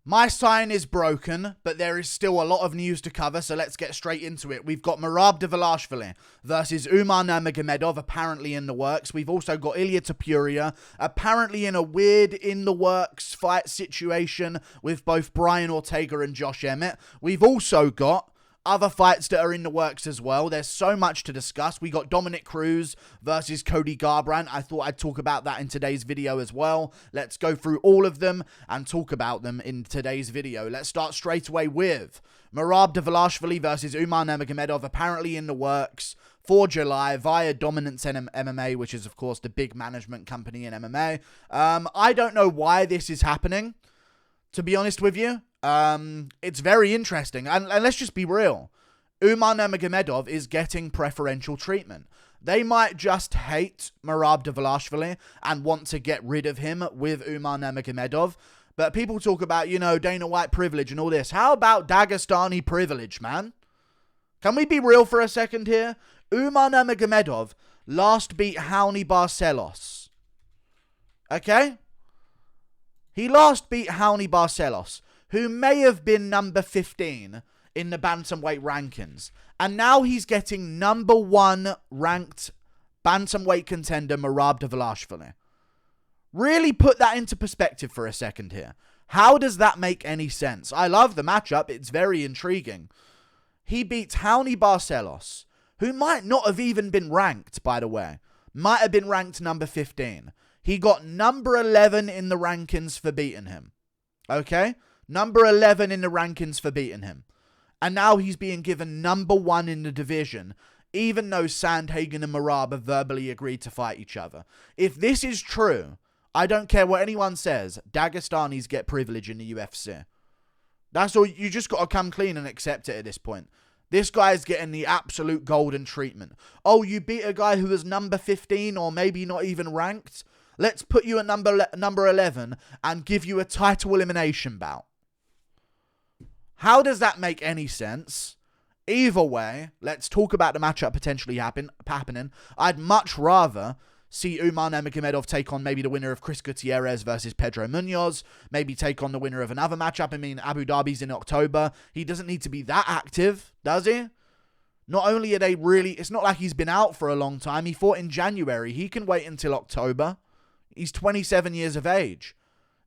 My sign is broken, but there is still a lot of news to cover, so let's get straight into it. We've got Merab Dvalishvili versus Umar Nurmagomedov, apparently in the works. We've also got Ilia Topuria, apparently in a weird in-the-works fight situation with both Brian Ortega and Josh Emmett. We've also got other fights that are in the works as well. There's so much to discuss. We got Dominick Cruz versus Cody Garbrandt. I thought I'd talk about that in today's video as well. Let's go through all of them and talk about them in today's video. Let's start straight away with Merab Dvalishvili versus Umar Nurmagomedov, apparently in the works for July via Dominance MMA, which is, of course, the big management company in MMA. I don't know why this is happening, to be honest with you. It's very interesting, and let's just be real. Umar Nurmagomedov is getting preferential treatment. They might just hate Merab Dvalishvili and want to get rid of him with Umar Nurmagomedov, but people talk about, you know, Dana White privilege and all this. How about Dagestani privilege, man? Can we be real for a second here? Umar Nurmagomedov last beat Raoni Barcelos. Okay? He last beat Raoni Barcelos, who may have been number 15 in the bantamweight rankings. And now he's getting number 1 ranked bantamweight contender Merab Dvalishvili. Really put that into perspective for a second here. How does that make any sense? I love the matchup. It's very intriguing. He beats Raoni Barcelos, who might not have even been ranked, by the way. Might have been ranked number 15. He got number 11 in the rankings for beating him. Okay? Number 11 in the rankings for beating him. And now he's being given number 1 in the division, even though Sandhagen and Merab have verbally agreed to fight each other. If this is true, I don't care what anyone says, Dagestanis get privilege in the UFC. That's all. You just got to come clean and accept it at this point. This guy's getting the absolute golden treatment. Oh, you beat a guy who was number 15 or maybe not even ranked? Let's put you at number 11 and give you a title elimination bout. How does that make any sense? Either way, let's talk about the matchup potentially happening. I'd much rather see Umar Nurmagomedov take on maybe the winner of Chris Gutierrez versus Pedro Munoz. Maybe take on the winner of another matchup. I mean, Abu Dhabi's in October. He doesn't need to be that active, does he? Not only are they really... It's not like he's been out for a long time. He fought in January. He can wait until October. He's 27 years of age.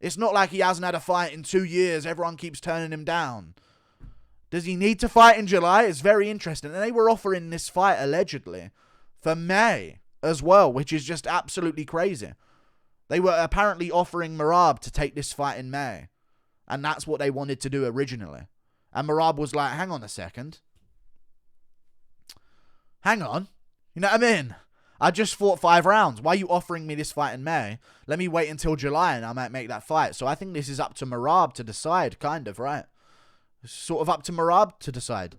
It's not like he hasn't had a fight in 2 years. Everyone keeps turning him down. Does he need to fight in July? It's very interesting. And they were offering this fight, allegedly, for May as well, which is just absolutely crazy. They were apparently offering Merab to take this fight in May. And that's what they wanted to do originally. And Merab was like, hang on a second. Hang on. You know what I mean? I just fought 5 rounds. Why are you offering me this fight in May? Let me wait until July and I might make that fight. So I think this is up to Merab to decide, kind of, right? Sort of up to Merab to decide.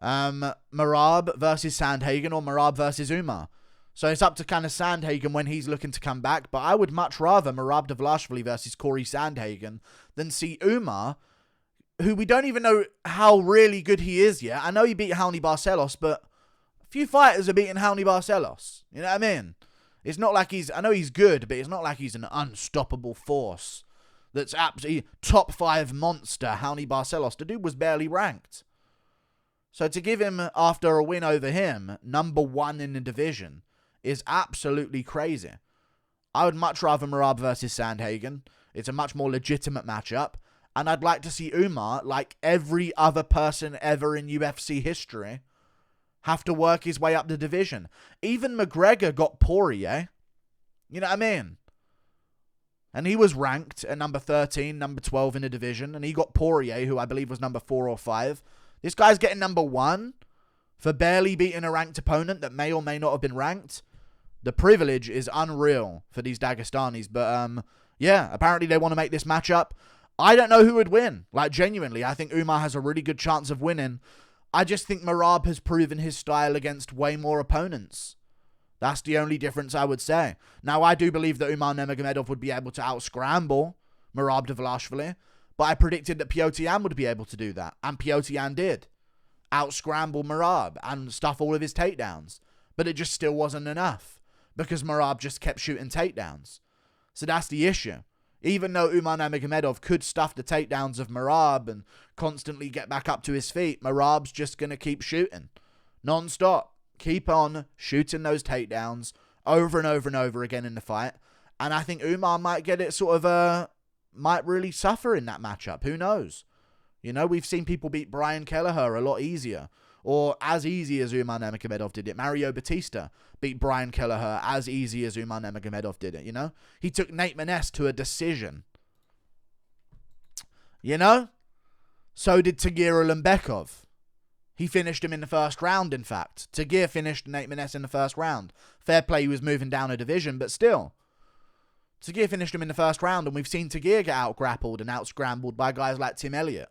Merab versus Sandhagen or Merab versus Umar. So it's up to kind of Sandhagen when he's looking to come back. But I would much rather Merab Dvalishvili versus Corey Sandhagen than see Umar, who we don't even know how really good he is yet. I know he beat Raoni Barcelos, but few fighters are beating Raoni Barcelos. You know what I mean? It's not like he's... I know he's good, but it's not like he's an unstoppable force that's absolutely top 5 monster, Raoni Barcelos. The dude was barely ranked. So to give him, after a win over him, number 1 in the division is absolutely crazy. I would much rather Merab versus Sandhagen. It's a much more legitimate matchup. And I'd like to see Umar, like every other person ever in UFC history, have to work his way up the division. Even McGregor got Poirier. You know what I mean? And he was ranked at number 13, number 12 in the division. And he got Poirier, who I believe was number 4 or 5. This guy's getting number 1 for barely beating a ranked opponent that may or may not have been ranked. The privilege is unreal for these Dagestanis. But, yeah, apparently they want to make this matchup. I don't know who would win. Like, genuinely, I think Umar has a really good chance of winning. I just think Merab has proven his style against way more opponents. That's the only difference I would say. Now, I do believe that Umar Nurmagomedov would be able to out-scramble Merab Dvalishvili, but I predicted that Petr Yan would be able to do that, and Petr Yan did. Out-scramble Merab and stuff all of his takedowns. But it just still wasn't enough, because Merab just kept shooting takedowns. So that's the issue. Even though Umar Nurmagomedov could stuff the takedowns of Merab and constantly get back up to his feet, Merab's just going to keep shooting. Non-stop. Keep on shooting those takedowns over and over and over again in the fight. And I think Umar might get it sort of, might really suffer in that matchup. Who knows? You know, we've seen people beat Brian Kelleher a lot easier. Or as easy as Umar Nurmagomedov did it. Mario Batista beat Brian Kelleher as easy as Umar Nurmagomedov did it, you know? He took Nate Maness to a decision. You know? So did Tagir Ulanbekov. He finished him in the first round, in fact. Tagir finished Nate Maness in the first round. Fair play, he was moving down a division, but still. Tagir finished him in the first round, and we've seen Tagir get out-grappled and out-scrambled by guys like Tim Elliott.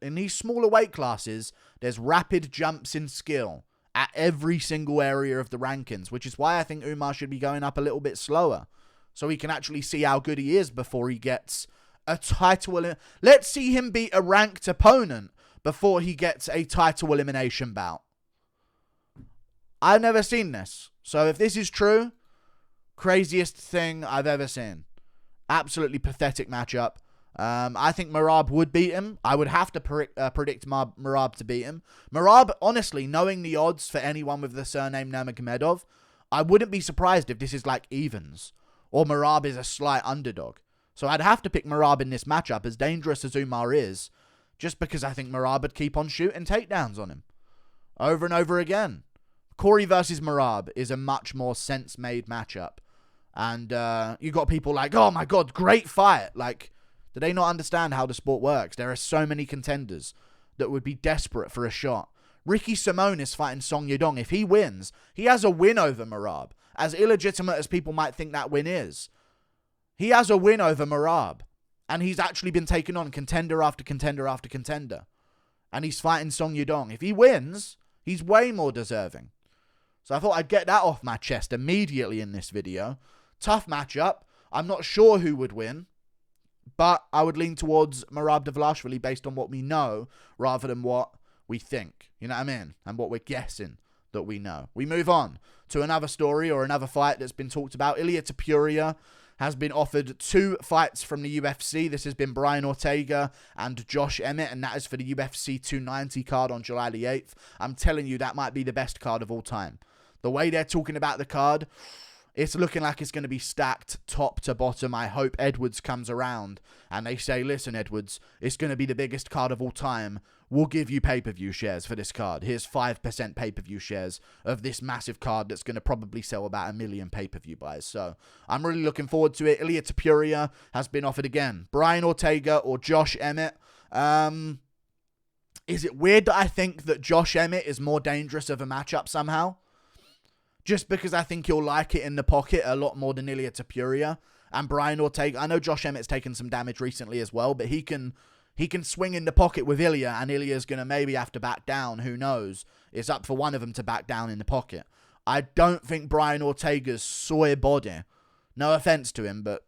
In these smaller weight classes, there's rapid jumps in skill at every single area of the rankings, which is why I think Umar should be going up a little bit slower, so we can actually see how good he is before he gets a title. Let's see him beat a ranked opponent before he gets a title elimination bout. I've never seen this, so if this is true, craziest thing I've ever seen. Absolutely pathetic matchup. I think Merab would beat him. I would have to predict Merab to beat him. Merab, honestly, knowing the odds for anyone with the surname Nurmagomedov, I wouldn't be surprised if this is like evens. Or Merab is a slight underdog. So I'd have to pick Merab in this matchup, as dangerous as Umar is, just because I think Merab would keep on shooting takedowns on him. Over and over again. Corey versus Merab is a much more sense-made matchup. And you got people like, oh my god, great fight. Like, do they not understand how the sport works? There are so many contenders that would be desperate for a shot. Ricky Simone is fighting Song Yadong. If he wins, he has a win over Merab. As illegitimate as people might think that win is, he has a win over Merab. And he's actually been taken on contender after contender after contender. And he's fighting Song Yadong. If he wins, he's way more deserving. So I thought I'd get that off my chest immediately in this video. Tough matchup. I'm not sure who would win. But I would lean towards Merab Dvalishvili based on what we know rather than what we think. You know what I mean? And what we're guessing that we know. We move on to another story or another fight that's been talked about. Ilia Topuria has been offered 2 fights from the UFC. This has been Brian Ortega and Josh Emmett, and that is for the UFC 290 card on July the 8th. I'm telling you, that might be the best card of all time. The way they're talking about the card, it's looking like it's going to be stacked top to bottom. I hope Edwards comes around and they say, listen, Edwards, it's going to be the biggest card of all time. We'll give you pay-per-view shares for this card. Here's 5% pay-per-view shares of this massive card that's going to probably sell about 1 million pay-per-view buys. So I'm really looking forward to it. Ilia Topuria has been offered again. Brian Ortega or Josh Emmett. Is it weird that I think that Josh Emmett is more dangerous of a matchup somehow? Just because I think he'll like it in the pocket a lot more than Ilia Topuria. And Brian Ortega, I know Josh Emmett's taken some damage recently as well, but he can swing in the pocket with Ilia, and Ilia's going to maybe have to back down. Who knows? It's up for one of them to back down in the pocket. I don't think Brian Ortega's soy body, no offense to him, but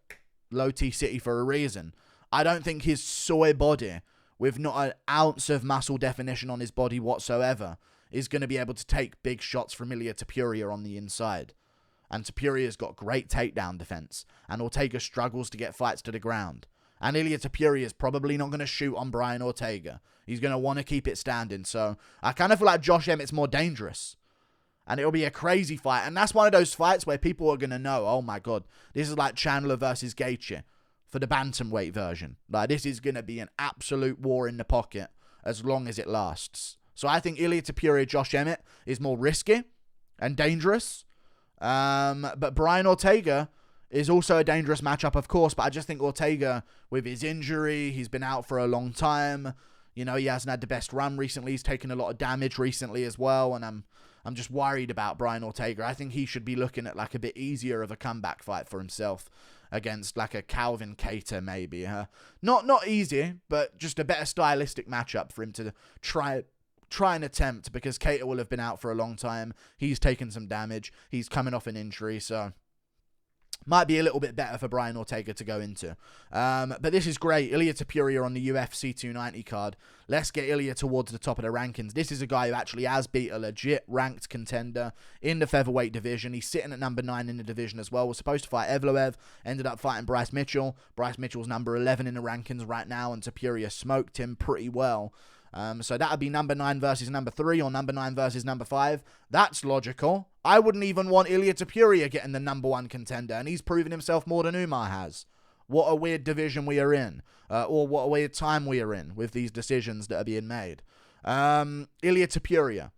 low T City for a reason. I don't think his soy body, with not an ounce of muscle definition on his body whatsoever, is going to be able to take big shots from Ilia Topuria on the inside. And Topuria's got great takedown defense, and Ortega struggles to get fights to the ground. And Ilia Topuria is probably not going to shoot on Brian Ortega. He's going to want to keep it standing. So I kind of feel like Josh Emmett's more dangerous. And it'll be a crazy fight. And that's one of those fights where people are going to know, oh my god, this is like Chandler versus Gaethje for the bantamweight version. Like, this is going to be an absolute war in the pocket as long as it lasts. So I think Ilia Topuria, Josh Emmett is more risky and dangerous. But Brian Ortega is also a dangerous matchup, of course. But I just think Ortega, with his injury, he's been out for a long time. You know, he hasn't had the best run recently. He's taken a lot of damage recently as well. And I'm just worried about Brian Ortega. I think he should be looking at like a bit easier of a comeback fight for himself against like a Calvin Kattar maybe. Not easy, but just a better stylistic matchup for him to try and attempt, because Kattar will have been out for a long time. He's taken some damage. He's coming off an injury, so Might be a little bit better for Brian Ortega to go into. But this is great. Ilia Topuria on the UFC 290 card. Let's get Ilia towards the top of the rankings. This is a guy who actually has beat a legit ranked contender in the featherweight division. He's sitting at number 9 in the division as well. Was supposed to fight Evloev. Ended up fighting Bryce Mitchell. Bryce Mitchell's number 11 in the rankings right now, and Topuria smoked him pretty well. So that would be number 9 versus number 3, or number 9 versus number 5. That's logical. I wouldn't even want Ilia Topuria getting the number 1 contender, and he's proven himself more than Umar has. What a weird division we are in, or what a weird time we are in with these decisions that are being made. Ilia Topuria,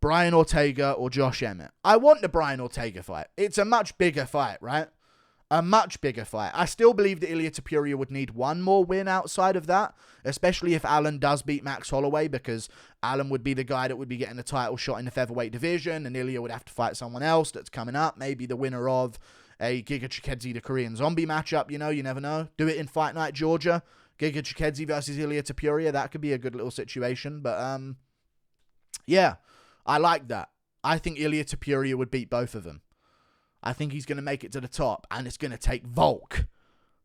Brian Ortega, or Josh Emmett. I want the Brian Ortega fight. It's a much bigger fight, right? A much bigger fight. I still believe that Ilia Topuria would need one more win outside of that, especially if Allen does beat Max Holloway, because Allen would be the guy that would be getting the title shot in the featherweight division, and Ilia would have to fight someone else that's coming up, maybe the winner of a Giga Chikadze, the Korean Zombie matchup. You never know. Do it in Fight Night, Georgia. Giga Chikadze versus Ilia Topuria. That could be a good little situation, but yeah, I like that. I think Ilia Topuria would beat both of them. I think he's going to make it to the top, and it's going to take Volk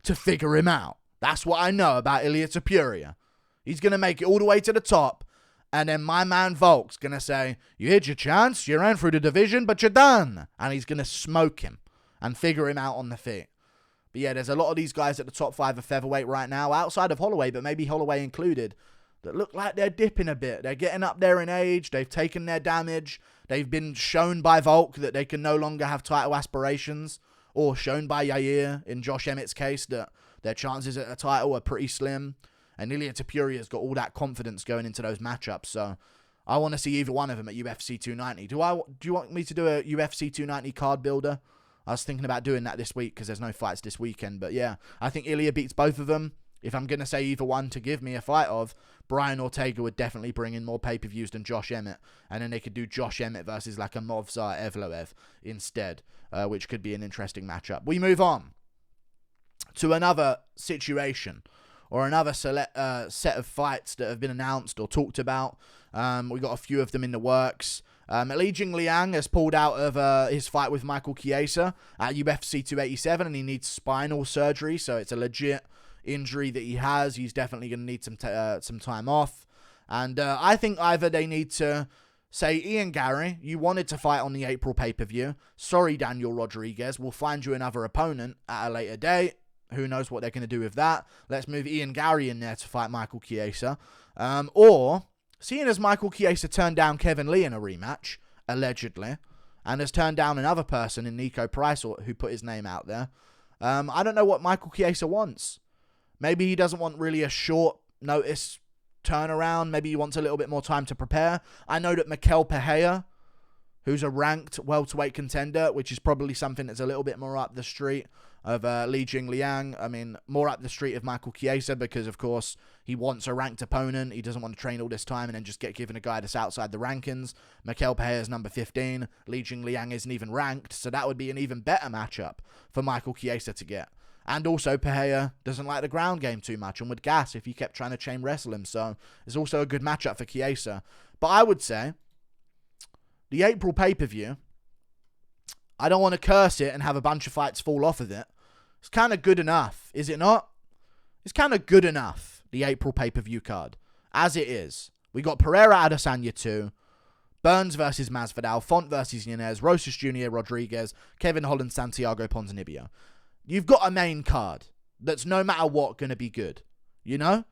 to figure him out. That's what I know about Ilia Topuria. He's going to make it all the way to the top, and then my man Volk's going to say, you had your chance, you ran through the division, but you're done. And he's going to smoke him and figure him out on the feet. But yeah, there's a lot of these guys at the top 5 of featherweight right now, outside of Holloway, but maybe Holloway included, that look like they're dipping a bit. They're getting up there in age. They've taken their damage. They've been shown by Volk that they can no longer have title aspirations, or shown by Yair, in Josh Emmett's case, that their chances at a title are pretty slim. And Ilia Topuria's got all that confidence going into those matchups. So I want to see either one of them at UFC 290. Do you want me to do a UFC 290 card builder? I was thinking about doing that this week because there's no fights this weekend. But yeah, I think Ilia beats both of them. If I'm going to say either one to give me a fight of, Brian Ortega would definitely bring in more pay-per-views than Josh Emmett. And then they could do Josh Emmett versus like a Movsar Evloev instead, which could be an interesting matchup. We move on to another situation, or another set of fights that have been announced or talked about. We got a few of them in the works. Li Jingliang has pulled out of his fight with Michael Chiesa at UFC 287, and he needs spinal surgery, so it's a legit injury that he has. He's definitely going to need some time off. And I think either they need to say, Ian Gary, you wanted to fight on the April pay-per-view. Sorry, Daniel Rodriguez. We'll find you another opponent at a later date. Who knows what they're going to do with that. Let's move Ian Gary in there to fight Michael Chiesa. Or, seeing as Michael Chiesa turned down Kevin Lee in a rematch, allegedly, and has turned down another person in Nico Price, who put his name out there, I don't know what Michael Chiesa wants. Maybe he doesn't want really a short notice turnaround. Maybe he wants a little bit more time to prepare. I know that Mikel Pereira, who's a ranked welterweight contender, which is probably something that's a little bit more up the street of Li Jingliang. I mean, more up the street of Michael Chiesa, because, of course, he wants a ranked opponent. He doesn't want to train all this time and then just get given a guy that's outside the rankings. Mikel Pereira's number 15. Li Jingliang isn't even ranked, so that would be an even better matchup for Michael Chiesa to get. And also, Pereira doesn't like the ground game too much and would gas if he kept trying to chain wrestle him. So it's also a good matchup for Chiesa. But I would say the April pay-per-view, I don't want to curse it and have a bunch of fights fall off of it. It's kind of good enough, is it not? It's kind of good enough, the April pay-per-view card, as it is. We got Pereira Adesanya 2, Burns versus Masvidal, Font versus Yanez, Rosas Jr., Rodriguez, Kevin Holland, Santiago Ponzinibbio. You've got a main card that's no matter what going to be good, you know?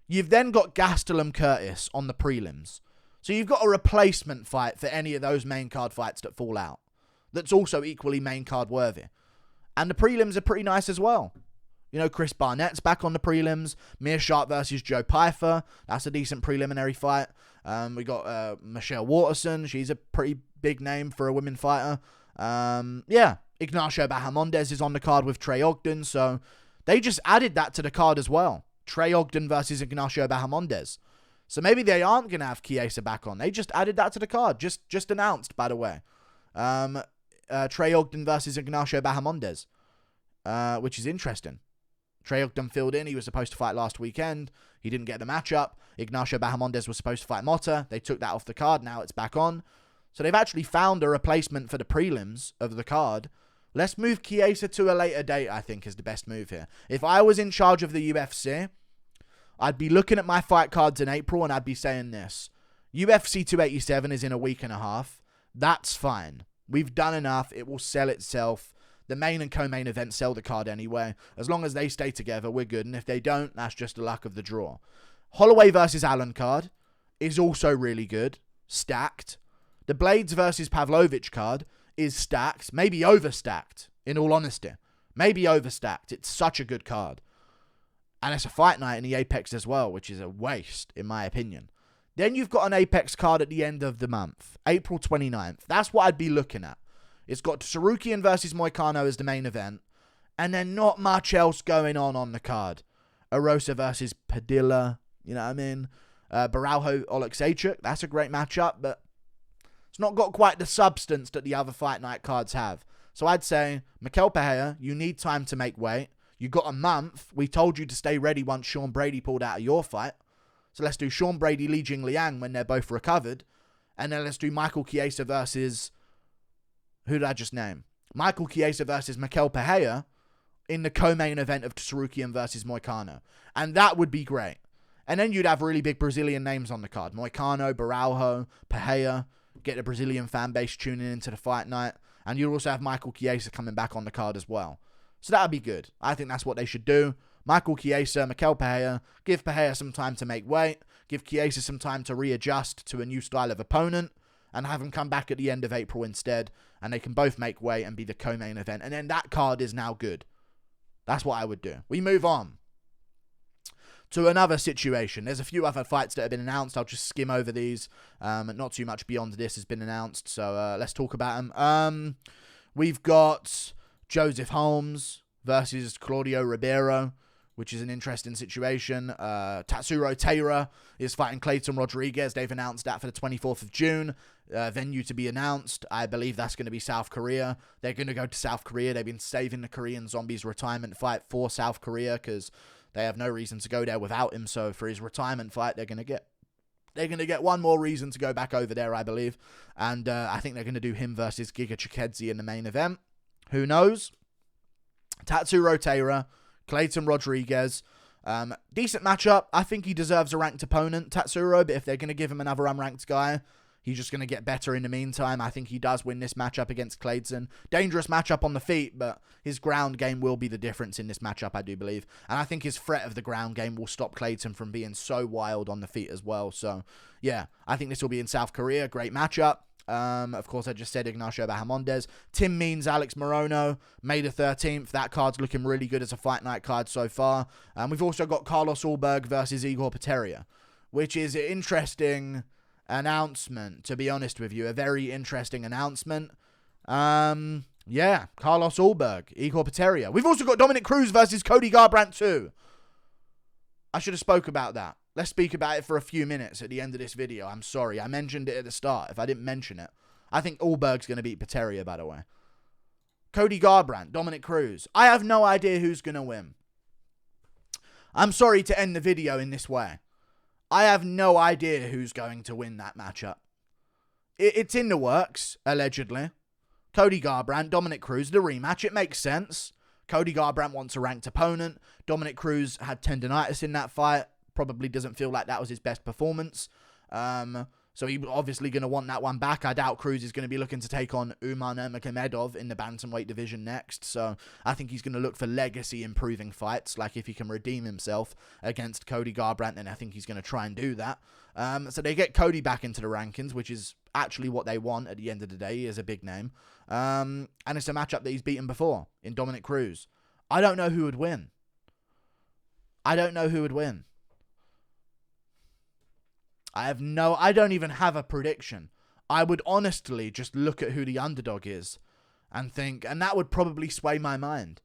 You've then got Gastelum Curtis on the prelims. So you've got a replacement fight for any of those main card fights that fall out that's also equally main card worthy. And the prelims are pretty nice as well. You know, Chris Barnett's back on the prelims. Meerschaert versus Joe Pyfer. That's a decent preliminary fight. We got Michelle Waterson. She's a pretty big name for a women fighter. Yeah. Ignacio Bahamondes is on the card with Trey Ogden, so they just added that to the card as well. Trey Ogden versus Ignacio Bahamondes. So maybe they aren't going to have Chiesa back on. They just added that to the card. Just announced, by the way. Trey Ogden versus Ignacio Bahamondes, which is interesting. Trey Ogden filled in. He was supposed to fight last weekend. He didn't get the matchup. Ignacio Bahamondes was supposed to fight Motta. They took that off the card. Now it's back on. So they've actually found a replacement for the prelims of the card, Let's move Chiesa to a later date, I think, is the best move here. If I was in charge of the UFC, I'd be looking at my fight cards in April and I'd be saying this. UFC 287 is in a week and a half. That's fine. We've done enough. It will sell itself. The main and co-main events sell the card anyway. As long as they stay together, we're good. And if they don't, that's just the luck of the draw. Holloway versus Allen card is also really good. Stacked. The Blades versus Pavlovich card is stacked, maybe overstacked, in all honesty. Maybe overstacked. It's such a good card. And it's a fight night in the Apex as well, which is a waste, in my opinion. Then you've got an Apex card at the end of the month, April 29th. That's what I'd be looking at. It's got Sarukian versus Moicano as the main event, and then not much else going on the card. Arosa versus Padilla, you know what I mean? Baraujo Oleksiejczuk, that's a great matchup, but it's not got quite the substance that the other fight night cards have. So I'd say, Mikel Pereira, you need time to make weight. You got a month. We told you to stay ready once Sean Brady pulled out of your fight. So let's do Sean Brady, Li Jingliang when they're both recovered. And then let's do Michael Chiesa versus... Who did I just name? Michael Chiesa versus Mikel Pereira in the co-main event of Sarukian versus Moicano. And that would be great. And then you'd have really big Brazilian names on the card. Moicano, Baraujo, Pereira. Get the Brazilian fan base tuning into the fight night. And you'd also have Michael Chiesa coming back on the card as well. So that would be good. I think that's what they should do. Michael Chiesa, Mikel Pereira. Give Pereira some time to make weight. Give Chiesa some time to readjust to a new style of opponent. And have him come back at the end of April instead. And they can both make weight and be the co-main event. And then that card is now good. That's what I would do. We move on to another situation. There's a few other fights that have been announced. I'll just skim over these. Not too much beyond this has been announced. So let's talk about them. We've got Joseph Holmes versus Claudio Ribeiro, which is an interesting situation. Tatsuro Taira is fighting Clayton Rodriguez. They've announced that for the 24th of June. Venue to be announced. I believe that's going to be South Korea. They're going to go to South Korea. They've been saving the Korean Zombie's retirement fight for South Korea because they have no reason to go there without him. So for his retirement fight, they're going to get one more reason to go back over there, I believe. And I think they're going to do him versus Giga Chikadze in the main event. Who knows? Tatsuro Taira, Clayton Rodriguez. Decent matchup. I think he deserves a ranked opponent, Tatsuro, but if they're going to give him another unranked guy, he's just going to get better in the meantime. I think he does win this matchup against Clayton. Dangerous matchup on the feet, but his ground game will be the difference in this matchup, I do believe. And I think his threat of the ground game will stop Clayton from being so wild on the feet as well. So, yeah, I think this will be in South Korea. Great matchup. Of course, I just said Ignacio Bahamondes. Tim Means, Alex Morono, May the 13th. That card's looking really good as a fight night card so far. We've also got Carlos Ulberg versus Igor Pateria, which is an interesting announcement, to be honest with you. A very interesting announcement. Yeah, Carlos Ulberg, Igor Pateria. We've also got Dominick Cruz versus Cody Garbrandt too. I should have spoke about that. Let's speak about it for a few minutes at the end of this video. I'm sorry. I mentioned it at the start. If I didn't mention it. I think Ulberg's going to beat Pateria, by the way. Cody Garbrandt, Dominick Cruz. I have no idea who's going to win. I'm sorry to end the video in this way. I have no idea who's going to win that matchup. It's in the works, allegedly. Cody Garbrandt, Dominick Cruz, the rematch. It makes sense. Cody Garbrandt wants a ranked opponent. Dominick Cruz had tendonitis in that fight. Probably doesn't feel like that was his best performance. So he's obviously going to want that one back. I doubt Cruz is going to be looking to take on Umar Nurmagomedov in the bantamweight division next. So I think he's going to look for legacy improving fights. Like if he can redeem himself against Cody Garbrandt, then I think he's going to try and do that. So they get Cody back into the rankings, which is actually what they want at the end of the day. He is a big name. And it's a matchup that he's beaten before in Dominick Cruz. I don't know who would win. I don't even have a prediction. I would honestly just look at who the underdog is and think, and that would probably sway my mind.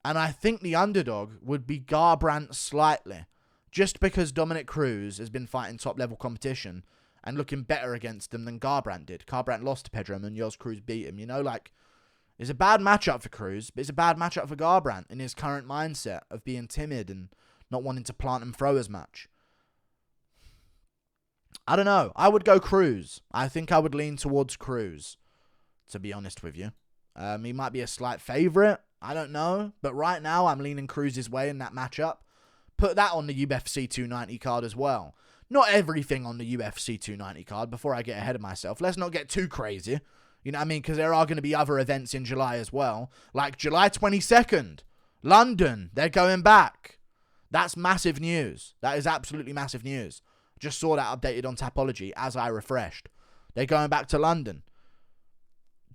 And I think the underdog would be Garbrandt slightly, just because Dominick Cruz has been fighting top-level competition and looking better against them than Garbrandt did. Garbrandt lost to Pedro Munoz, Cruz beat him. You know, like, it's a bad matchup for Cruz, but it's a bad matchup for Garbrandt in his current mindset of being timid and not wanting to plant and throw as much. I don't know. I would go Cruz. I think I would lean towards Cruz, to be honest with you. He might be a slight favorite. I don't know. But right now, I'm leaning Cruz's way in that matchup. Put that on the UFC 290 card as well. Not everything on the UFC 290 card before I get ahead of myself. Let's not get too crazy. You know what I mean? Because there are going to be other events in July as well. Like July 22nd, London. They're going back. That's massive news. That is absolutely massive news. Just saw that updated on Tapology as I refreshed. They're going back to London.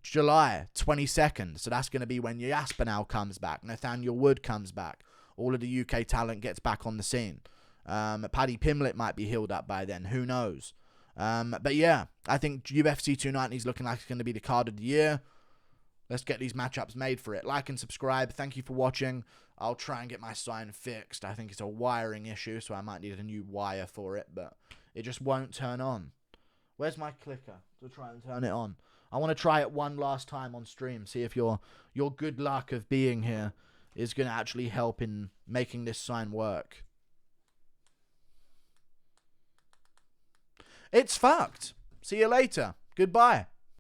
July 22nd. So that's going to be when Yaspinal comes back. Nathaniel Wood comes back. All of the UK talent gets back on the scene. Paddy Pimblett might be healed up by then. Who knows? But yeah, I think UFC 290 is looking like it's going to be the card of the year. Let's get these matchups made for it. Like and subscribe. Thank you for watching. I'll try and get my sign fixed. I think it's a wiring issue, so I might need a new wire for it, but it just won't turn on. Where's my clicker to try and turn it on? I want to try it one last time on stream, see if your good luck of being here is going to actually help in making this sign work. It's fucked. See you later. Goodbye.